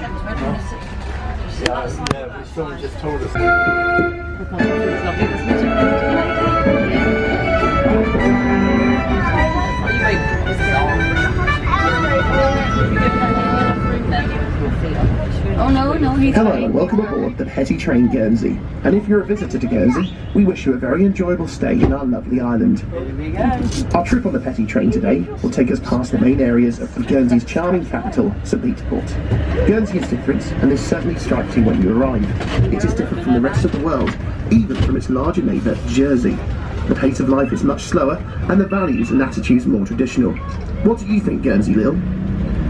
Yeah, someone just told us. Oh no, he's Hello and welcome aboard the Petty Train Guernsey. And if you're a visitor to Guernsey, we wish you a very enjoyable stay in our lovely island. Our trip on the Petty Train today will take us past the main areas of Guernsey's charming capital, St. Peter's Port. Guernsey is different, and this certainly strikes you when you arrive. It is different from the rest of the world, even from its larger neighbour, Jersey. The pace of life is much slower, and the values and attitudes more traditional. What do you think, Guernsey Lil?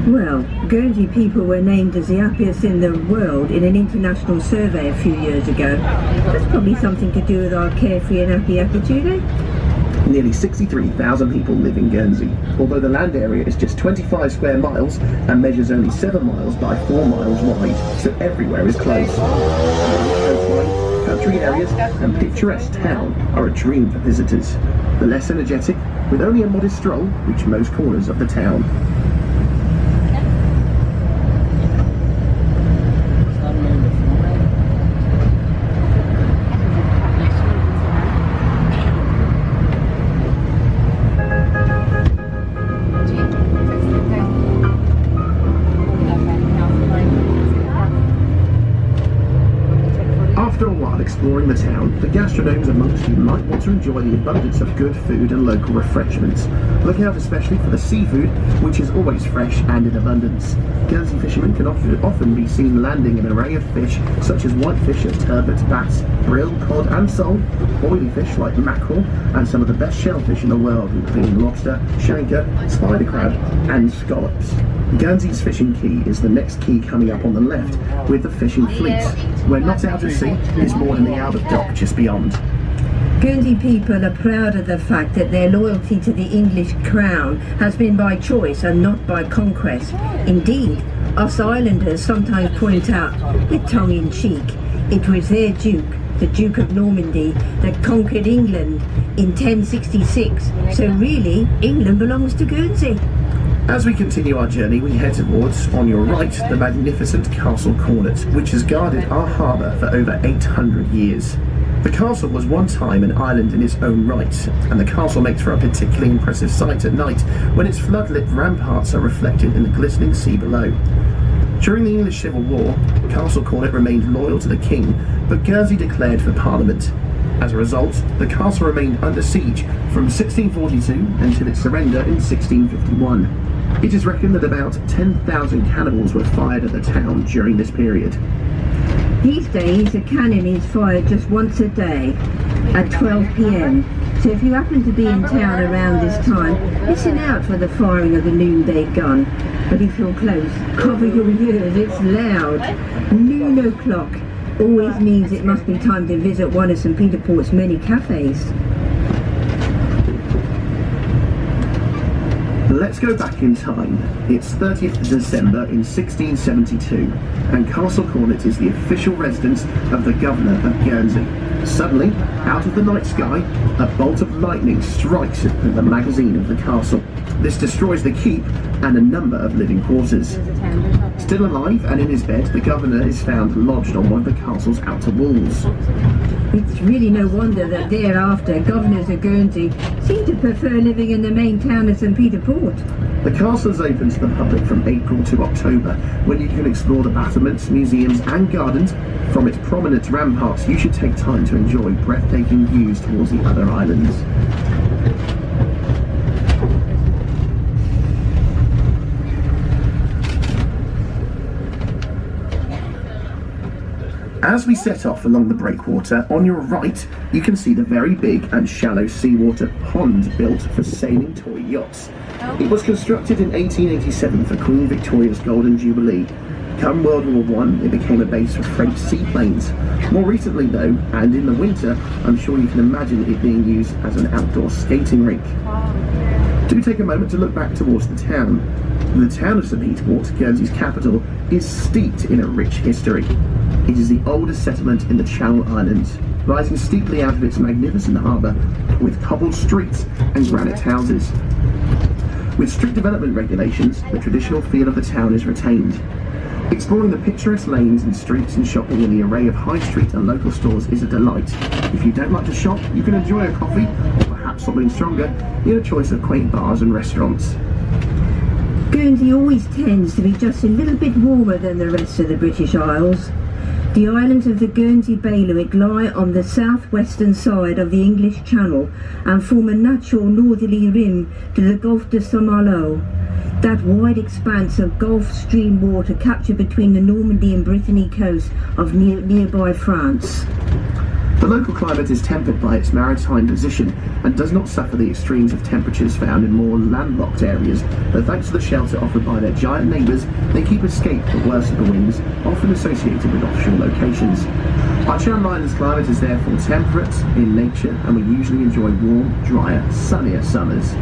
Well, Guernsey people were named as the happiest in the world in an international survey a few years ago. That's probably something to do with our carefree and happy attitude, eh? Nearly 63,000 people live in Guernsey, although the land area is just 25 square miles and measures only 7 miles by 4 miles wide, so everywhere is close. Coastline, country areas and picturesque town are a dream for visitors. The less energetic, with only a modest stroll, reach most corners of the town. Exploring the town, the gastronomes amongst you might want to enjoy the abundance of good food and local refreshments. Look out especially for the seafood, which is always fresh and in abundance. Guernsey fishermen can often be seen landing an array of fish such as whitefish and turbot, bass, brill, cod and sole, oily fish like mackerel, and some of the best shellfish in the world, including lobster, shanker, spider crab and scallops. Guernsey's fishing quay is the next quay coming up on the left, with the fishing fleet, where not out at sea is more than the Albert Dock just beyond. Guernsey people are proud of the fact that their loyalty to the English crown has been by choice and not by conquest. Indeed, us islanders sometimes point out, with tongue-in-cheek, it was their Duke, the Duke of Normandy, that conquered England in 1066, so really, England belongs to Guernsey. As we continue our journey, we head towards, on your right, the magnificent Castle Cornet, which has guarded our harbour for over 800 years. The castle was one time an island in its own right, and the castle makes for a particularly impressive sight at night when its floodlit ramparts are reflected in the glistening sea below. During the English Civil War, Castle Cornet remained loyal to the king, but Guernsey declared for Parliament. As a result, the castle remained under siege from 1642 until its surrender in 1651. It is reckoned that about 10,000 cannons were fired at the town during this period. These days, a cannon is fired just once a day at 12 p.m. So if you happen to be in town around this time, listen out for the firing of the noonday gun. But if you're close, cover your ears, it's loud. Noon o'clock always means it must be time to visit one of St. Peter's Port's many cafes. Let's go back in time. It's 30th of December in 1672, and Castle Cornet is the official residence of the Governor of Guernsey. Suddenly, out of the night sky, a bolt of lightning strikes at the magazine of the castle. This destroys the keep and a number of living quarters. Still alive and in his bed, the Governor is found lodged on one of the castle's outer walls. It's really no wonder that thereafter governors of Guernsey seem to prefer living in the main town of St. Peter's Port. The castle is open to the public from April to October, when you can explore the battlements, museums and gardens. From its prominent ramparts, you should take time to enjoy breathtaking views towards the other islands. As we set off along the breakwater, on your right, you can see the very big and shallow seawater pond built for sailing toy yachts. It was constructed in 1887 for Queen Victoria's Golden Jubilee. Come World War I, it became a base for French seaplanes. More recently though, and in the winter, I'm sure you can imagine it being used as an outdoor skating rink. Do take a moment to look back towards the town. The town of St. Peter's Port, Guernsey's capital, is steeped in a rich history. It is the oldest settlement in the Channel Islands, rising steeply out of its magnificent harbour, with cobbled streets and granite houses. With strict development regulations, the traditional feel of the town is retained. Exploring the picturesque lanes and streets and shopping in the array of high street and local stores is a delight. If you don't like to shop, you can enjoy a coffee, or perhaps something stronger, in a choice of quaint bars and restaurants. Guernsey always tends to be just a little bit warmer than the rest of the British Isles. The islands of the Guernsey bailiwick lie on the southwestern side of the English Channel and form a natural northerly rim to the Gulf de Saint-Malo, that wide expanse of Gulf Stream water captured between the Normandy and Brittany coast of nearby France. The local climate is tempered by its maritime position and does not suffer the extremes of temperatures found in more landlocked areas, but thanks to the shelter offered by their giant neighbours, they keep escape the worst of the winds, often associated with offshore locations. Our Channel Islands climate is therefore temperate in nature, and we usually enjoy warm, drier, sunnier summers.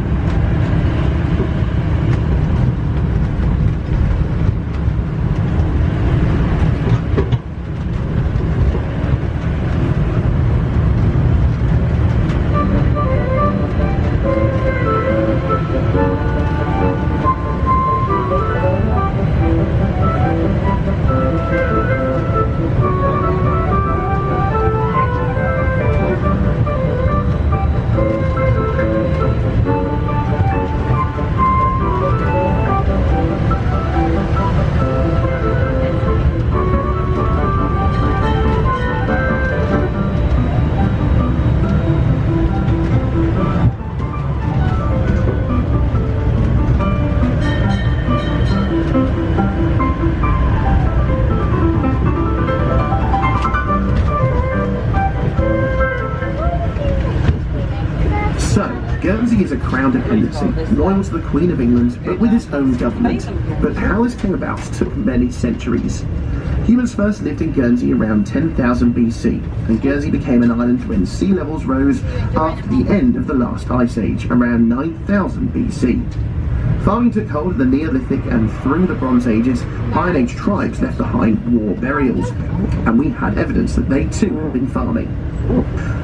Guernsey is a crown dependency, loyal to the Queen of England, but with its own government. But how this came about took many centuries. Humans first lived in Guernsey around 10,000 BC, and Guernsey became an island when sea levels rose after the end of the last ice age, around 9,000 BC. Farming took hold of the Neolithic, and through the Bronze Ages, Iron Age tribes left behind war burials, and we had evidence that they too had been farming.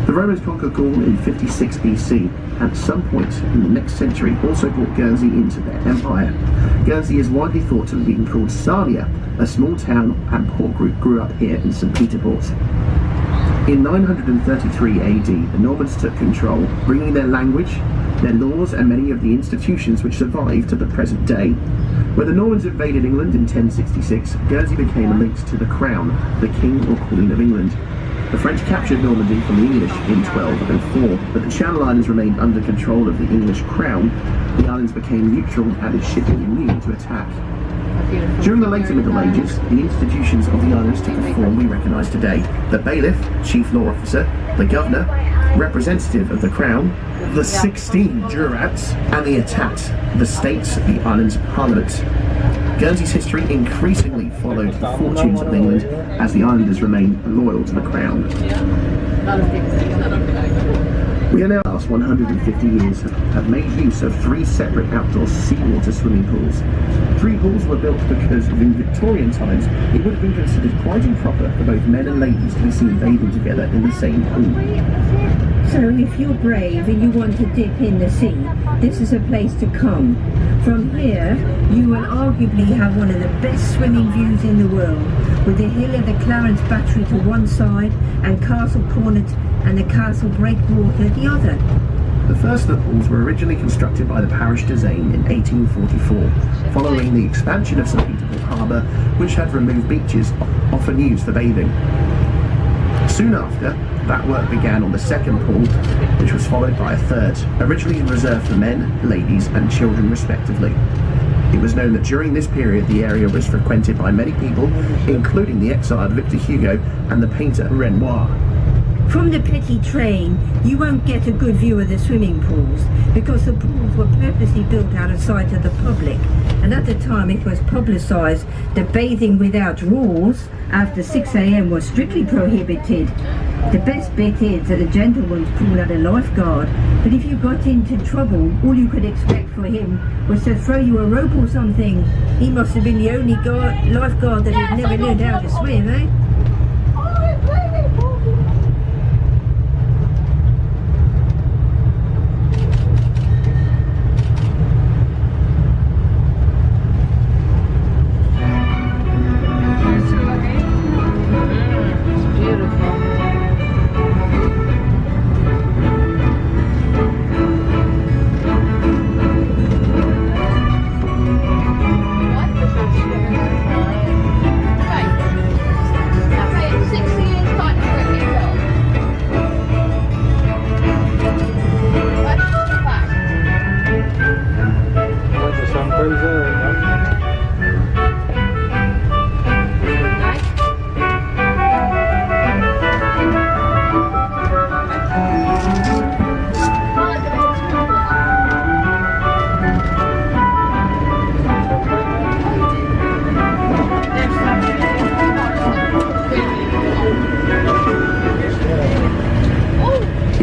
The Romans conquered Gaul in 56 BC, and at some point in the next century also brought Guernsey into their empire. Guernsey is widely thought to have been called Sarnia. A small town and port group grew up here in St. Peter Port. In 933 AD, the Normans took control, bringing their language, their laws and many of the institutions which survived to the present day. When the Normans invaded England in 1066, Guernsey became linked to the crown, the King or Queen of England. The French captured Normandy from the English in 1204, but the Channel Islands remained under control of the English crown. The islands became neutral and its shipping immune to attack. During the later Middle Ages, the institutions of the islands took a form we recognise today. The bailiff, chief law officer, the governor, representative of the crown, the 16 jurats, and the etat, the states, the islands' parliament. Guernsey's history increasingly followed the fortunes of England as the islanders remained loyal to the crown. We are now last 150 years have made use of 3 separate outdoor seawater swimming pools. 3 pools were built because in Victorian times it would have been considered quite improper for both men and ladies to be seen bathing together in the same pool. So if you're brave and you want to dip in the sea, this is a place to come. From here, you will arguably have one of the best swimming views in the world, with the hill of the Clarence Battery to one side and Castle Cornet and the Castle Breakwater the other. The first of the pools were originally constructed by the Parish Church in 1844, following the expansion of St. Peter Port Harbour, which had removed beaches often used for bathing. Soon after, that work began on the second pool, which was followed by a third, originally reserved for men, ladies and children respectively. It was known that during this period the area was frequented by many people, including the exiled Victor Hugo and the painter Renoir. From the Petit train, you won't get a good view of the swimming pools because the pools were purposely built out of sight of the public, and at the time it was publicised that bathing without rules after 6 AM was strictly prohibited. The best bit is that the gentleman's pool had a lifeguard, but if you got into trouble, all you could expect for him was to throw you a rope or something. He must have been the only lifeguard that had never learned how to swim, eh?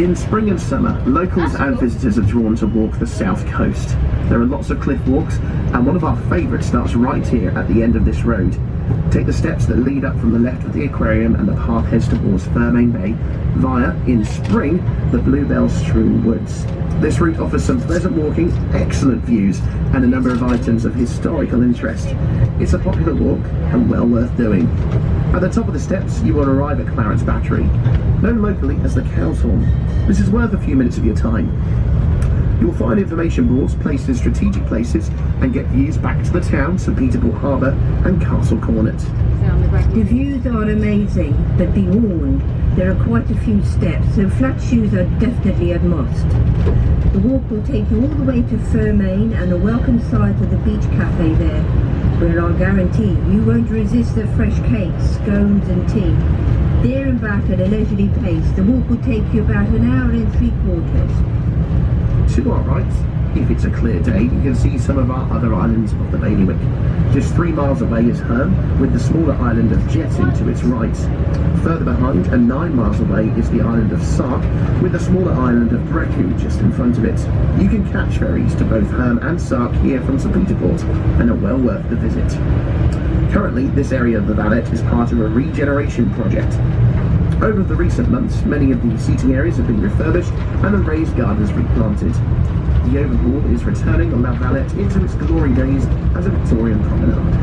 In spring and summer, locals and visitors are drawn to walk the south coast. There are lots of cliff walks, and one of our favourites starts right here at the end of this road. Take the steps that lead up from the left of the aquarium and the path heads towards Fermain Bay via, in spring, the bluebell-strewn woods. This route offers some pleasant walking, excellent views, and a number of items of historical interest. It's a popular walk and well worth doing. At the top of the steps, you will arrive at Clarence Battery, known locally as the Cow's Horn. This is worth a few minutes of your time. You'll find information boards placed in strategic places and get views back to the town, St Peterborough Harbour and Castle Cornet. The views are amazing, but be warned, there are quite a few steps, so flat shoes are definitely a must. The walk will take you all the way to Fermain and the welcome sight of the beach cafe there, where I'll guarantee you won't resist the fresh cakes, scones and tea. There and back at a leisurely pace, the walk will take you about an hour and 3/4. To our right, if it's a clear day, you can see some of our other islands of the bailiwick. Just 3 miles away is Herm, with the smaller island of Jetty to its right. Further behind, and 9 miles away, is the island of Sark, with the smaller island of Brecku just in front of it. You can catch ferries to both Herm and Sark here from St Peterport, and are well worth the visit. Currently, this area of the Vallet is part of a regeneration project. Over the recent months, many of the seating areas have been refurbished and the raised gardens replanted. The overhaul is returning La Valette into its glory days as a Victorian promenade.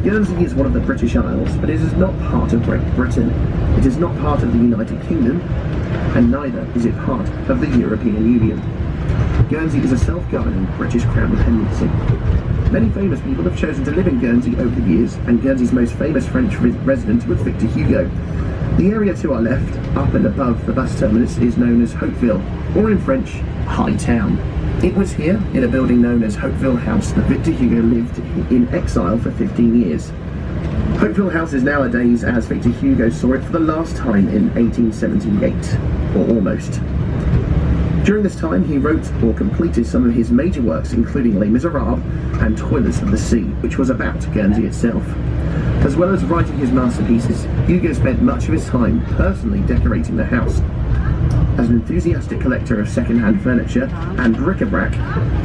Guernsey is one of the British Isles, but it is not part of Great Britain. It is not part of the United Kingdom, and neither is it part of the European Union. Guernsey is a self-governing British Crown dependency. Many famous people have chosen to live in Guernsey over the years, and Guernsey's most famous French resident was Victor Hugo. The area to our left, up and above the bus terminus, is known as Holtville, or in French, High Town. It was here, in a building known as Holtville House, that Victor Hugo lived in exile for 15 years. Holtville House is nowadays as Victor Hugo saw it for the last time in 1878, or almost. During this time, he wrote or completed some of his major works, including Les Miserables and Toilers of the Sea, which was about Guernsey itself. As well as writing his masterpieces, Hugo spent much of his time personally decorating the house. As an enthusiastic collector of second-hand furniture and bric-a-brac,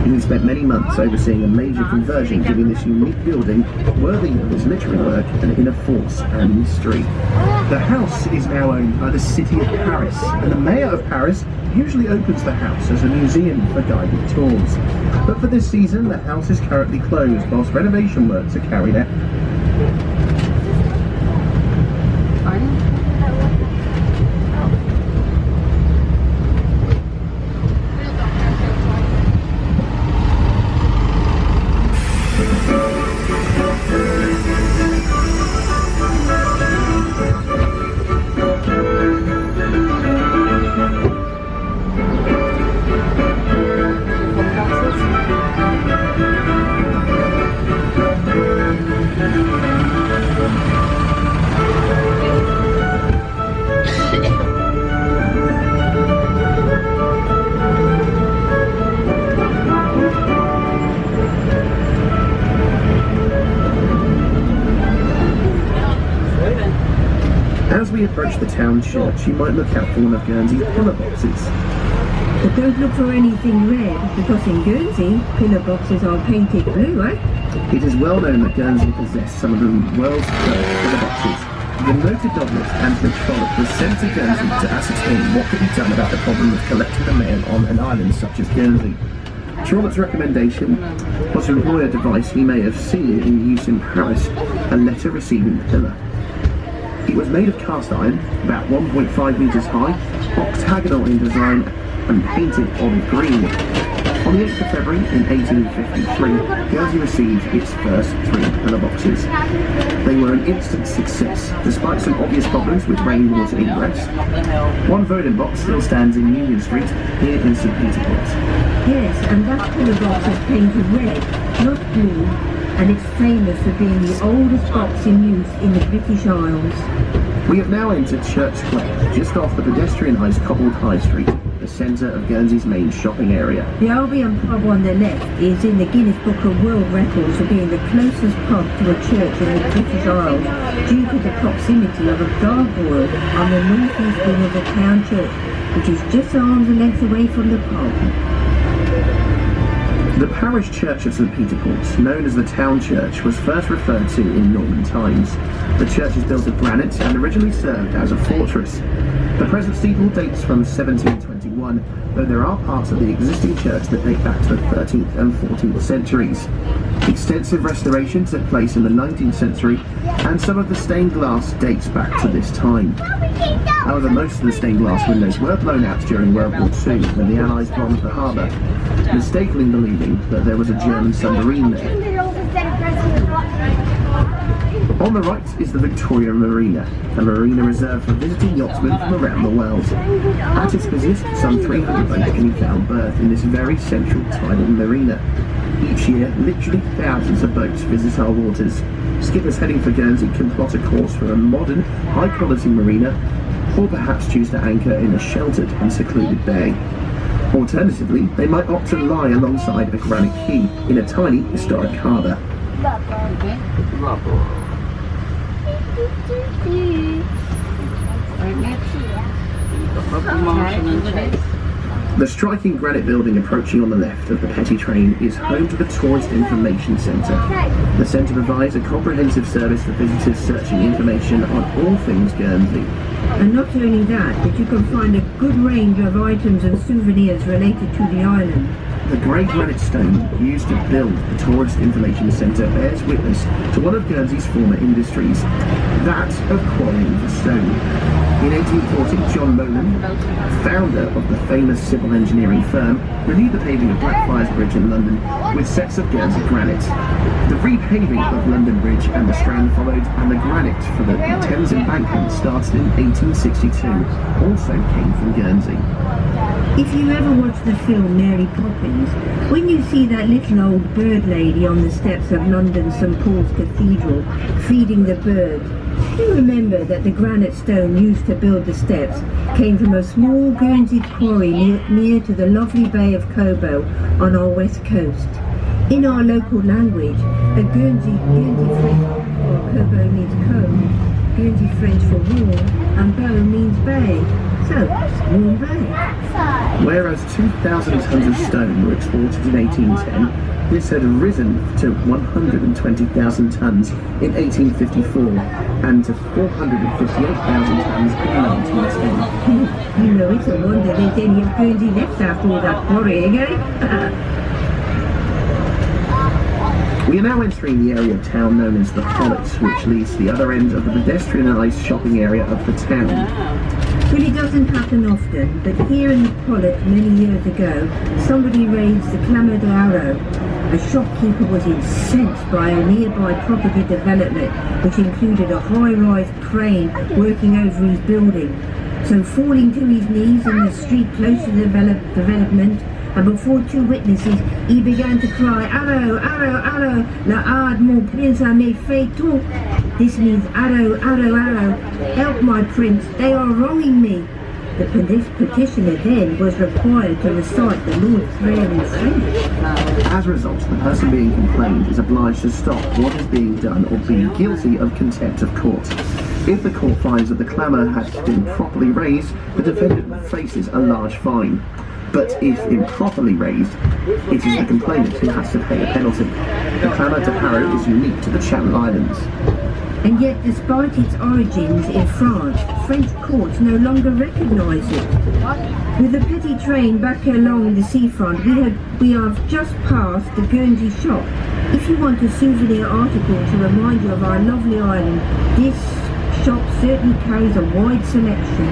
he spent many months overseeing a major conversion, giving this unique building, worthy of his literary work, an inner force and mystery. The house is now owned by the city of Paris, and the mayor of Paris usually opens the house as a museum for guided tours. But for this season, the house is currently closed whilst renovation works are carried out. As we approach the town church, you might look out for one of Guernsey's pillar boxes. But don't look for anything red, because in Guernsey, pillar boxes are painted blue, eh? It is well known that Guernsey possessed some of the world's first pillar boxes. The noted novelist Anthony Trollope was sent to Guernsey to ascertain what could be done about the problem of collecting the mail on an island such as Guernsey. Trollope's recommendation was to employ a device he may have seen in use in Paris, a letter receiving pillar. It was made of cast iron, about 1.5 metres high, octagonal in design and painted olive green. On the 8th of February in 1853, Guernsey received its first 3 pillar boxes. They were an instant success, despite some obvious problems with rainwater ingress. One voting box still stands in Union Street, here in St. Peter Port. Yes, and that pillar box is painted red, not blue, and it's famous for being the oldest box in use in the British Isles. We have now entered Church Square, just off the pedestrianised cobbled High Street, the centre of Guernsey's main shopping area. The Albion pub on the left is in the Guinness Book of World Records for being the closest pub to a church in the British Isles due to the proximity of a gargoyle on the northeast wing of the town church, which is just arm's length away from the pub. The Parish Church of St. Peter Port, known as the Town Church, was first referred to in Norman times. The church is built of granite and originally served as a fortress. The present steeple dates from 1721, though there are parts of the existing church that date back to the 13th and 14th centuries. Extensive restoration took place in the 19th century, and some of the stained glass dates back to this time. However, most of the stained glass windows were blown out during World War II when the Allies bombed the harbour, mistakenly believing that there was a German submarine there. On the right is the Victoria Marina, a marina reserved for visiting yachtsmen from around the world. At its busiest, some 300 boats can be found berthed in this very central tidal marina. Each year, literally thousands of boats visit our waters. Skippers heading for Guernsey can plot a course for a modern, high-quality marina, or perhaps choose to anchor in a sheltered and secluded bay. Alternatively, they might opt to lie alongside a granite quay in a tiny historic harbour. The striking granite building approaching on the left of the Petty Train is home to the Tourist Information Centre. The centre provides a comprehensive service for visitors searching information on all things Guernsey. And not only that, but you can find a good range of items and souvenirs related to the island. The grey granite stone used to build the Tourist Information Centre bears witness to one of Guernsey's former industries, that of quarrying for stone. In 1840, John Molan, founder of the famous civil engineering firm, renewed the paving of Blackfriars Bridge in London with sets of Guernsey granite. The repaving of London Bridge and the Strand followed, and the granite for the Thames embankment started in 1862, also came from Guernsey. If you ever watch the film Mary Poppins, when you see that little old bird lady on the steps of London St Paul's Cathedral feeding the birds, you remember that the granite stone used to build the steps came from a small Guernsey quarry near to the lovely Bay of Cobo on our west coast. In our local language, a Guernsey French, or Cobo means cove, Guernsey French for warm, and bow means bay. So, warm bay. Whereas 2,000 tons of stone were exported in 1810, this had risen to 120,000 tons in 1854 and to 458,000 tons in 1910. You know, it's a wonder there's any of Guernsey left after all that quarrying, eh? We are now entering the area of town known as the Pollet, which leads to the other end of the pedestrianised shopping area of the town. Well, it doesn't happen often, but here in the Pollet many years ago, somebody raised the clamour de arrow. A shopkeeper was incensed by a nearby property development, which included a high-rise crane working over his building. So falling to his knees in the street close to the development, and before two witnesses, he began to cry, "Arrow, arrow, arrow, la hard mon prince a mes fait tout." This means, "Arrow, arrow, arrow, help my prince, they are wronging me." The petitioner then was required to recite the Lord's Prayer in French. As a result, the person being complained is obliged to stop what is being done or be guilty of contempt of court. If the court finds that the clamour has been properly raised, the defendant faces a large fine. But if improperly raised, it is the complainant who has to pay a penalty. The clamour de arrow is unique to the Channel Islands. And yet, despite its origins in France, French courts no longer recognise it. With the Petty Train back along the seafront, we have just passed the Guernsey shop. If you want a souvenir article to remind you of our lovely island, this shop certainly carries a wide selection.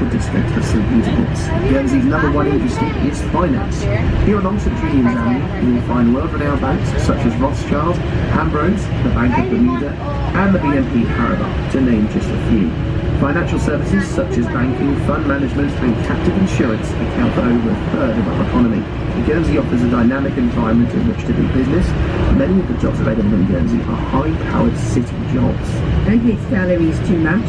special district of St Peterport's. Guernsey's number one industry is finance. Here along St Julian's Avenue, you will find world-renowned banks such as Rothschild, Ambrose, the Bank of Bermuda, and the BNP Paribas, to name just a few. Financial services such as banking, fund management, and captive insurance account for over a third of our economy. Guernsey offers a dynamic environment in which to do business. Many of the jobs available in Guernsey are high-powered city jobs. And his salaries too much?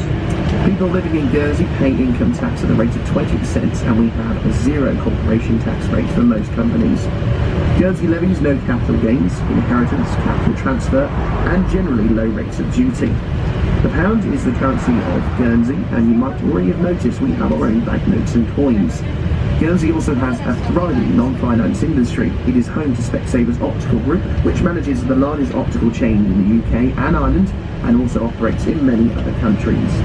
People living in Guernsey pay income tax at a rate of 20%, and we have a zero corporation tax rate for most companies. Guernsey levies no capital gains, inheritance, capital transfer, and generally low rates of duty. The pound is the currency of Guernsey, and you might already have noticed we have our own banknotes and coins. Guernsey also has a thriving non-finance industry. It is home to Specsavers Optical Group, which manages the largest optical chain in the UK and Ireland, and also operates in many other countries.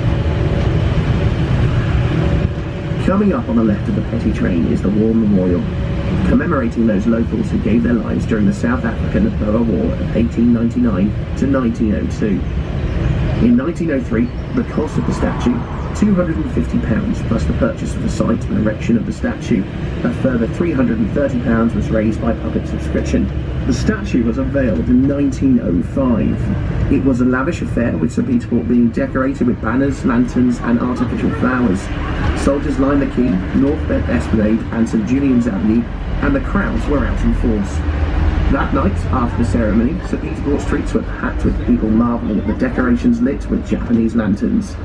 Coming up on the left of the Petty train is the War Memorial, commemorating those locals who gave their lives during the South African Boer War of 1899 to 1902. In 1903, the cost of the statue, £250 plus the purchase of the site and erection of the statue. A further £330 was raised by public subscription. The statue was unveiled in 1905. It was a lavish affair, with St Peterport being decorated with banners, lanterns and artificial flowers. Soldiers lined the quay, North Esplanade and St Julian's Avenue, and the crowds were out in force. That night, after the ceremony, St Peterport streets were packed with people marvelling at the decorations lit with Japanese lanterns.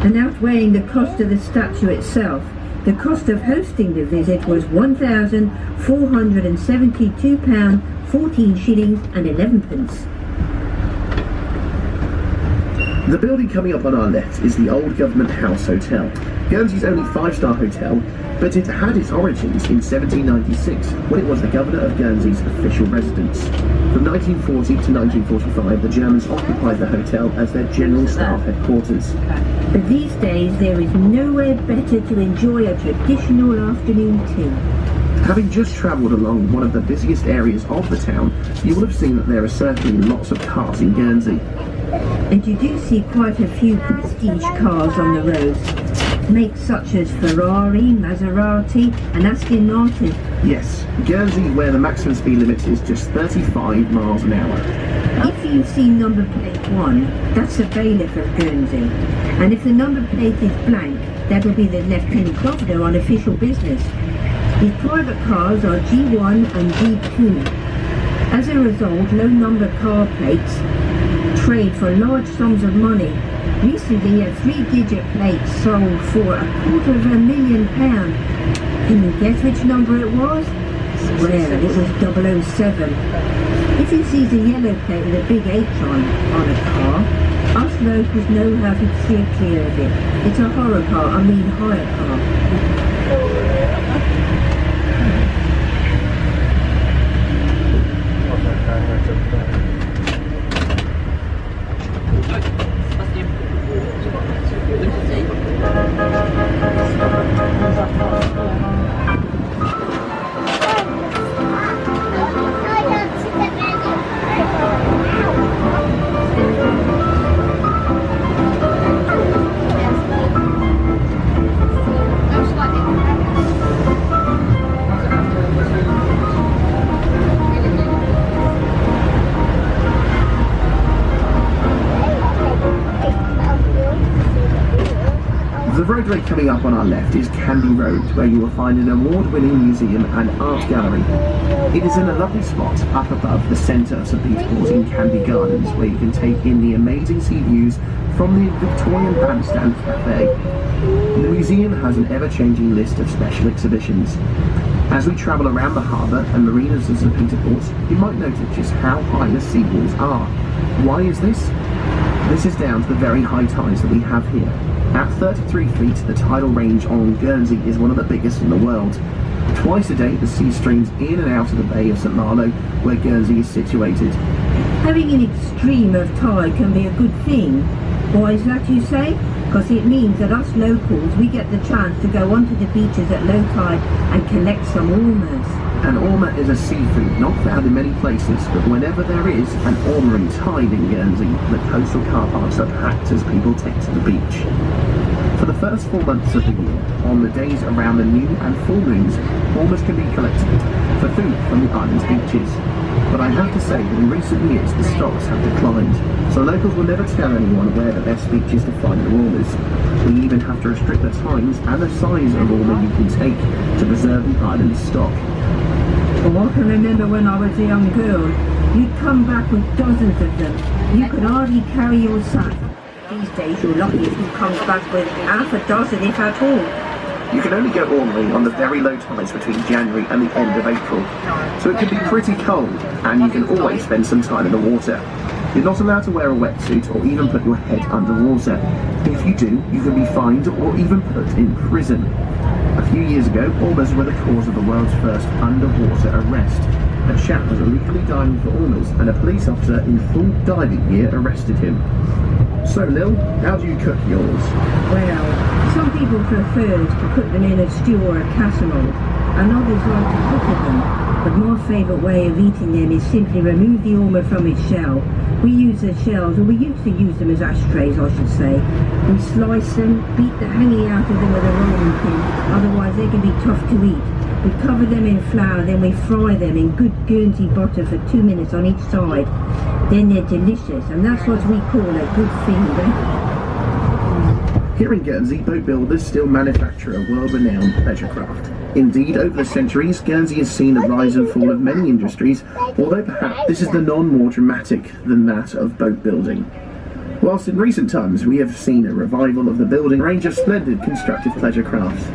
And outweighing the cost of the statue itself, the cost of hosting the visit was £1,472, 14 shillings and 11 pence. The building coming up on our left is the Old Government House Hotel. Guernsey's only five-star hotel, but it had its origins in 1796, when it was the Governor of Guernsey's official residence. From 1940 to 1945, the Germans occupied the hotel as their general staff headquarters. But these days there is nowhere better to enjoy a traditional afternoon tea. Having just travelled along one of the busiest areas of the town, you will have seen that there are certainly lots of cars in Guernsey. And you do see quite a few prestige cars on the roads, makes such as Ferrari, Maserati and Aston Martin. Yes, Guernsey, where the maximum speed limit is just 35 miles an hour. If you see number plate 1, that's a bailiff of Guernsey. And if the number plate is blank, that will be the Lieutenant Governor on official business. His private cars are G1 and G2. As a result, low number car plates trade for large sums of money. Recently, a 3-digit plate sold for £250,000. Can you guess which number it was? Well, it was 007. If you see the yellow plate with a big H on a car, us locals know how to steer clear of it. It's a hire car. The roadway coming up on our left is Candy Road, where you will find an award-winning museum and art gallery. It is in a lovely spot up above the centre of St Peterport in Candy Gardens, where you can take in the amazing sea views from the Victorian Bandstand Café. The museum has an ever-changing list of special exhibitions. As we travel around the harbour and marinas of St Peterport, you might notice just how high the seawalls are. Why is this? This is down to the very high tides that we have here. At 33 feet, the tidal range on Guernsey is one of the biggest in the world. Twice a day, the sea streams in and out of the Bay of St Malo, where Guernsey is situated. Having an extreme of tide can be a good thing. Why is that, you say? Because it means that us locals, we get the chance to go onto the beaches at low tide and collect some ormers. An ormer is a seafood not found in many places, but whenever there is an ormering tide in Guernsey, the coastal car parks are packed as people take to the beach. For For the first 4 months of the year, on the days around the new and full moons, bombers can be collected for food from the island's beaches. But I have to say that in recent years the stocks have declined, so locals will never tell anyone where the best beach is to find the ormers. We even have to restrict the times and the size of ormer you can take to preserve the island's stock. Oh, I can remember when I was a young girl, you'd come back with dozens of them. You could hardly carry your sack. These days you're lucky if you come back with half a dozen, if at all. You can only go ormering on the very low tides between January and the end of April, so it can be pretty cold, and you can always spend some time in the water. You're not allowed to wear a wetsuit or even put your head underwater. If you do, you can be fined or even put in prison. A few years ago, ormers were the cause of the world's first underwater arrest. A chap was illegally diving for ormers, and a police officer in full diving gear arrested him. So, Lil, how do you cook yours? Well, some people prefer to put them in a stew or a casserole, and others like to cook them. But my favourite way of eating them is simply remove the ormer from its shell. We use the shells, or we used to use them as ashtrays, I should say. We slice them, beat the hanging out of them with a rolling pin, otherwise they can be tough to eat. We cover them in flour, then we fry them in good Guernsey butter for 2 minutes on each side. Then they're delicious, and that's what we call a good feed, eh? Here in Guernsey, boat builders still manufacture a world-renowned pleasure craft. Indeed, over the centuries, Guernsey has seen the rise and fall of many industries, although perhaps this is the none more dramatic than that of boat building. Whilst in recent times we have seen a revival of the building range of splendid constructive pleasure crafts,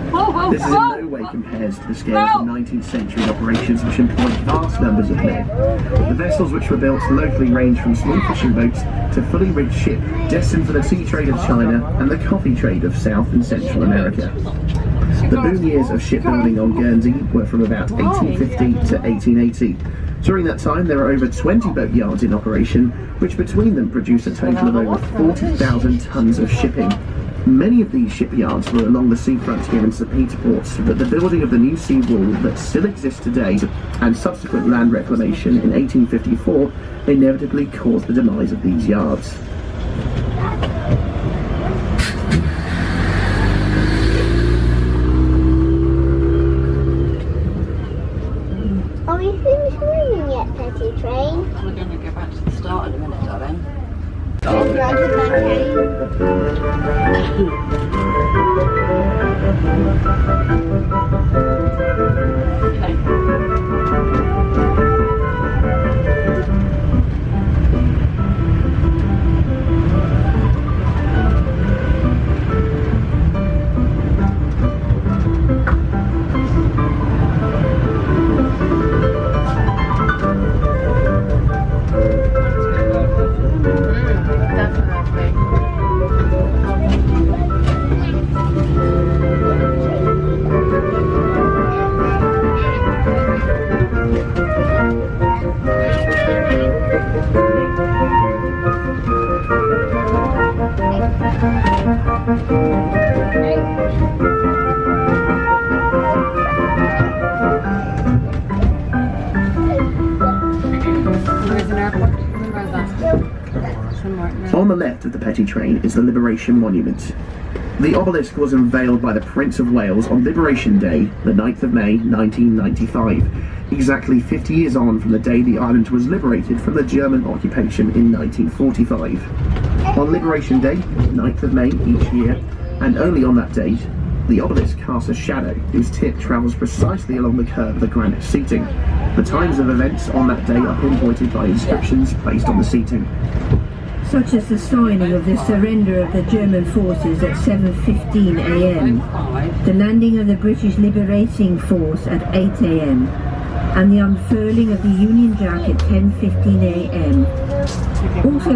this is in no way compares to the scale of the 19th century operations which employed vast numbers of men. The vessels which were built locally range from small fishing boats to fully rigged ship destined for the tea trade of China and the coffee trade of South and Central America. The boom years of shipbuilding on Guernsey were from about 1850 to 1880. During that time, there were over 20 boat yards in operation, which between them produce a total of over 40,000 tons of shipping. Many of these shipyards were along the seafront here in St Peter Port, but the building of the new sea wall that still exists today and subsequent land reclamation in 1854 inevitably caused the demise of these yards. Are we finished reading yet, Petty Train? We're going to go back to the start in a minute, darling. Right with my On the left of the Petty Train is the Liberation Monument. The obelisk was unveiled by the Prince of Wales on Liberation Day, the 9th of May 1995, exactly 50 years on from the day the island was liberated from the German occupation in 1945. On Liberation Day, 9th of May each year, and only on that date, the obelisk casts a shadow whose tip travels precisely along the curve of the granite seating. The times of events on that day are pinpointed by inscriptions placed on the seating, such as the signing of the surrender of the German forces at 7:15 a.m, the landing of the British Liberating Force at 8 a.m, and the unfurling of the Union Jack at 10:15 a.m. Also,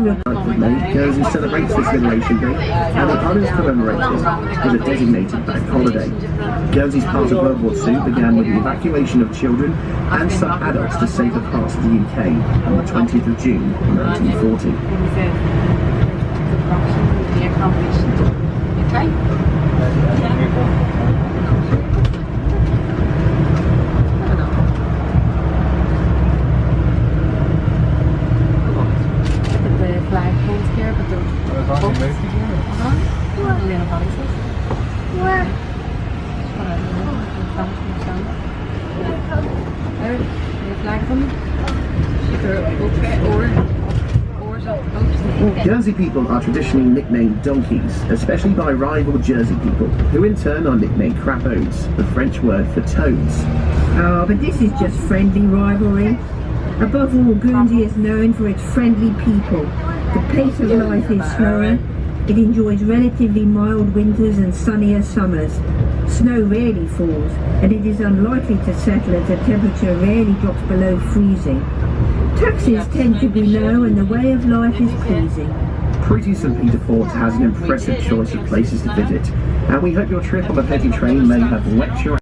May, Guernsey celebrates this Liberation Day, and the islands commemorate this as a designated bank holiday. Guernsey's part of World War II began with the evacuation of children and some adults to safer parts of the UK on the 20th of June 1940. Guernsey people are traditionally nicknamed donkeys, especially by rival Jersey people, who in turn are nicknamed crapauds, the French word for toads. Oh, but this is just friendly rivalry. Above all, Guernsey is known for its friendly people. The pace of life is slower. It enjoys relatively mild winters and sunnier summers. Snow rarely falls, and it is unlikely to settle as the temperature rarely drops below freezing. Taxes tend to be low, and the way of life is pleasing. Pretty St Peter Port has an impressive choice of places to visit, and we hope your trip on the Petit Train may have whet your